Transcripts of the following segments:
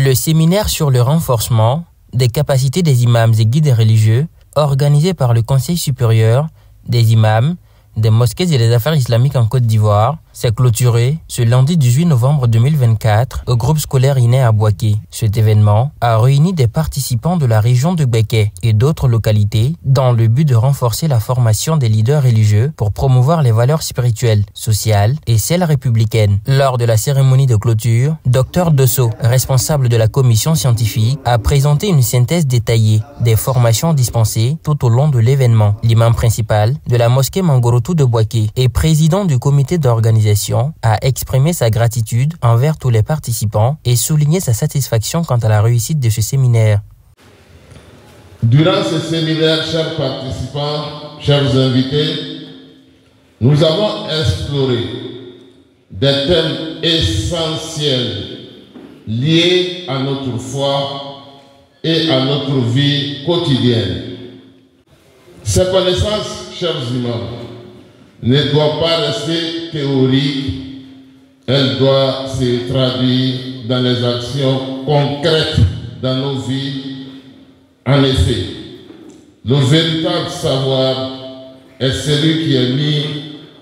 Le séminaire sur le renforcement des capacités des imams et guides religieux, organisé par le Conseil supérieur des imams, des mosquées et des affaires islamiques en Côte d'Ivoire, s'est clôturé ce lundi 18 novembre 2024 au groupe scolaire Iné à Boaké. Cet événement a réuni des participants de la région de Béké et d'autres localités dans le but de renforcer la formation des leaders religieux pour promouvoir les valeurs spirituelles, sociales et celles républicaines. Lors de la cérémonie de clôture, Dr Dosso, responsable de la commission scientifique, a présenté une synthèse détaillée des formations dispensées tout au long de l'événement. L'imam principal de la mosquée Mangorotou de Boaké et président du comité d'organisation a exprimé sa gratitude envers tous les participants et souligné sa satisfaction quant à la réussite de ce séminaire. Durant ce séminaire, chers participants, chers invités, nous avons exploré des thèmes essentiels liés à notre foi et à notre vie quotidienne. Ces connaissances, chers imams, ne doit pas rester théorique, elle doit se traduire dans les actions concrètes dans nos vies. En effet, le véritable savoir est celui qui est mis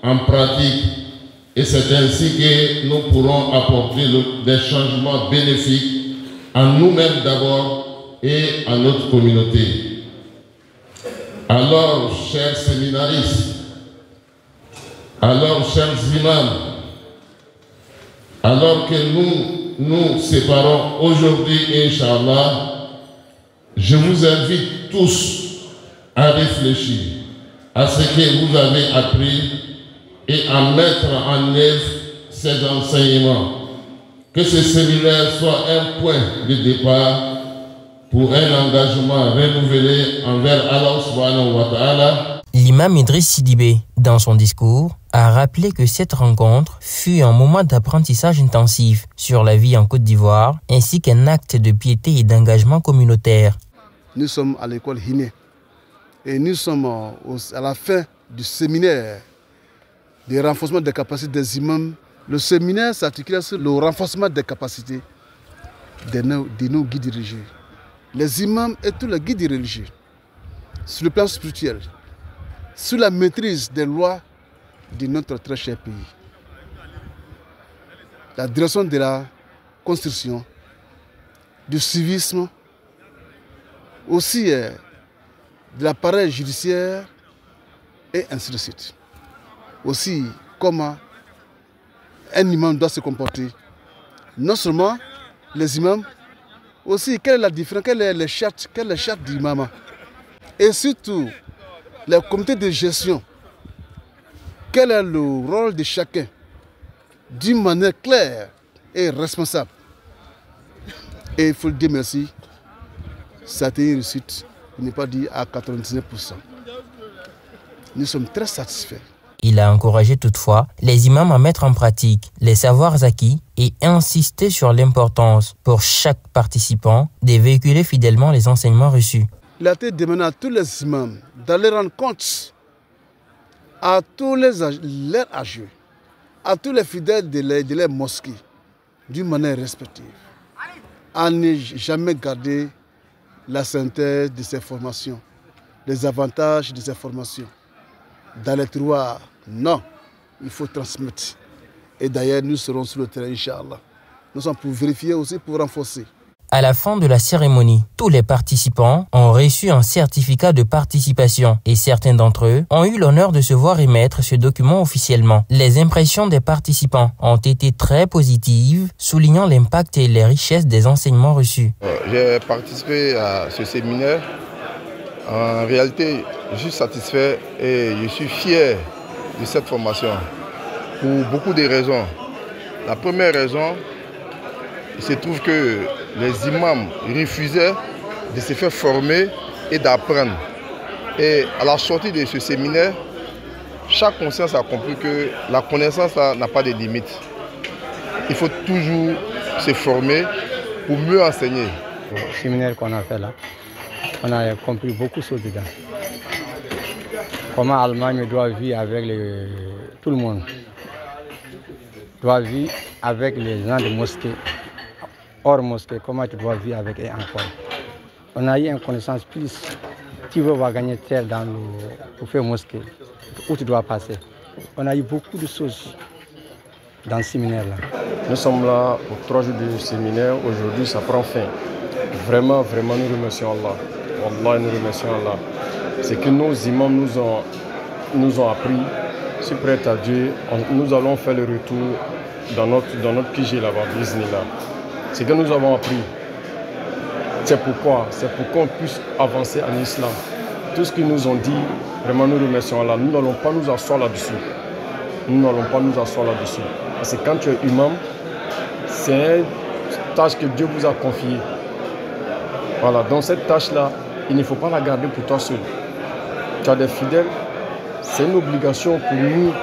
en pratique et c'est ainsi que nous pourrons apporter des changements bénéfiques à nous-mêmes d'abord et à notre communauté. Alors, chers séminaristes, alors, chers imams, alors que nous nous séparons aujourd'hui, Inch'Allah, je vous invite tous à réfléchir à ce que vous avez appris et à mettre en œuvre ces enseignements. Que ce séminaire soit un point de départ pour un engagement renouvelé envers Allah subhanahu wa ta'ala. L'imam Idriss Sidibé, dans son discours, a rappelé que cette rencontre fut un moment d'apprentissage intensif sur la vie en Côte d'Ivoire, ainsi qu'un acte de piété et d'engagement communautaire. Nous sommes à l'école Iné et nous sommes à la fin du séminaire de renforcement des capacités des imams. Le séminaire s'articule sur le renforcement des capacités de nos guides religieux. Les imams et tous les guides religieux, sur le plan spirituel, sur la maîtrise des lois de notre très cher pays. La direction de la construction, du civisme, aussi de l'appareil judiciaire et ainsi de suite. Aussi comment un imam doit se comporter. Non seulement les imams, aussi quelle est la différence, quelle est les chartes d'imam. Et surtout, les comités de gestion, quel est le rôle de chacun d'une manière claire et responsable. Et il faut le dire merci, ça a été une réussite, il n'est pas dit à 99%. Nous sommes très satisfaits. Il a encouragé toutefois les imams à mettre en pratique les savoirs acquis et insisté sur l'importance pour chaque participant de véhiculer fidèlement les enseignements reçus. Il a été demandé à tous les imams d'aller rendre compte à tous leurs âgés, à tous les fidèles de les mosquées, d'une manière respective, à ne jamais garder la synthèse de ces formations, les avantages de ces formations. Dans les tiroirs, non, il faut transmettre. Et d'ailleurs, nous serons sur le terrain, Inch'Allah. Nous sommes pour vérifier aussi, pour renforcer. À la fin de la cérémonie, tous les participants ont reçu un certificat de participation et certains d'entre eux ont eu l'honneur de se voir émettre ce document officiellement. Les impressions des participants ont été très positives, soulignant l'impact et les richesses des enseignements reçus. J'ai participé à ce séminaire. En réalité, je suis satisfait et je suis fier de cette formation pour beaucoup de raisons. La première raison, il se trouve que les imams refusaient de se faire former et d'apprendre. Et à la sortie de ce séminaire, chaque conscience a compris que la connaissance n'a pas de limite. Il faut toujours se former pour mieux enseigner. Le séminaire qu'on a fait là, on a compris beaucoup de choses dedans. Comment l'Allemagne doit vivre avec tout le monde. Doit vivre avec les gens de mosquée. hors mosquée, comment tu dois vivre avec un enfant. On a eu une connaissance plus. Tu veux gagner terre pour faire mosquée, où tu dois passer. On a eu beaucoup de choses dans ce séminaire-là. Nous sommes là pour 3 jours de séminaire. Aujourd'hui, ça prend fin. Vraiment, vraiment, nous remercions Allah. Wallah, nous remercions Allah. C'est que nos imams nous ont appris. Je suis prêt à Dieu. Nous allons faire le retour dans notre QG là-bas, Bismillah. C'est que nous avons appris. C'est pourquoi? C'est pour qu'on puisse avancer en islam. Tout ce qu'ils nous ont dit, vraiment nous remercions Allah. Nous n'allons pas nous asseoir là-dessus. Nous n'allons pas nous asseoir là-dessus. Parce que quand tu es imam, c'est une tâche que Dieu vous a confiée. Voilà, donc cette tâche-là, il ne faut pas la garder pour toi seul. Tu as des fidèles, c'est une obligation pour nous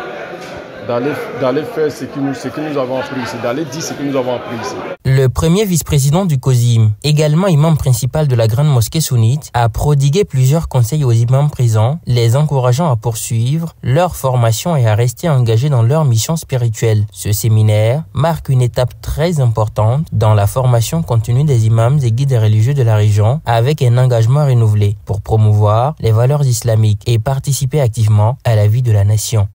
d'aller faire ce que nous avons appris ici, d'aller dire ce que nous avons appris ici. Le premier vice-président du COSIM, également imam principal de la grande mosquée sunnite, a prodigué plusieurs conseils aux imams présents, les encourageant à poursuivre leur formation et à rester engagés dans leur mission spirituelle. Ce séminaire marque une étape très importante dans la formation continue des imams et guides religieux de la région, avec un engagement renouvelé pour promouvoir les valeurs islamiques et participer activement à la vie de la nation.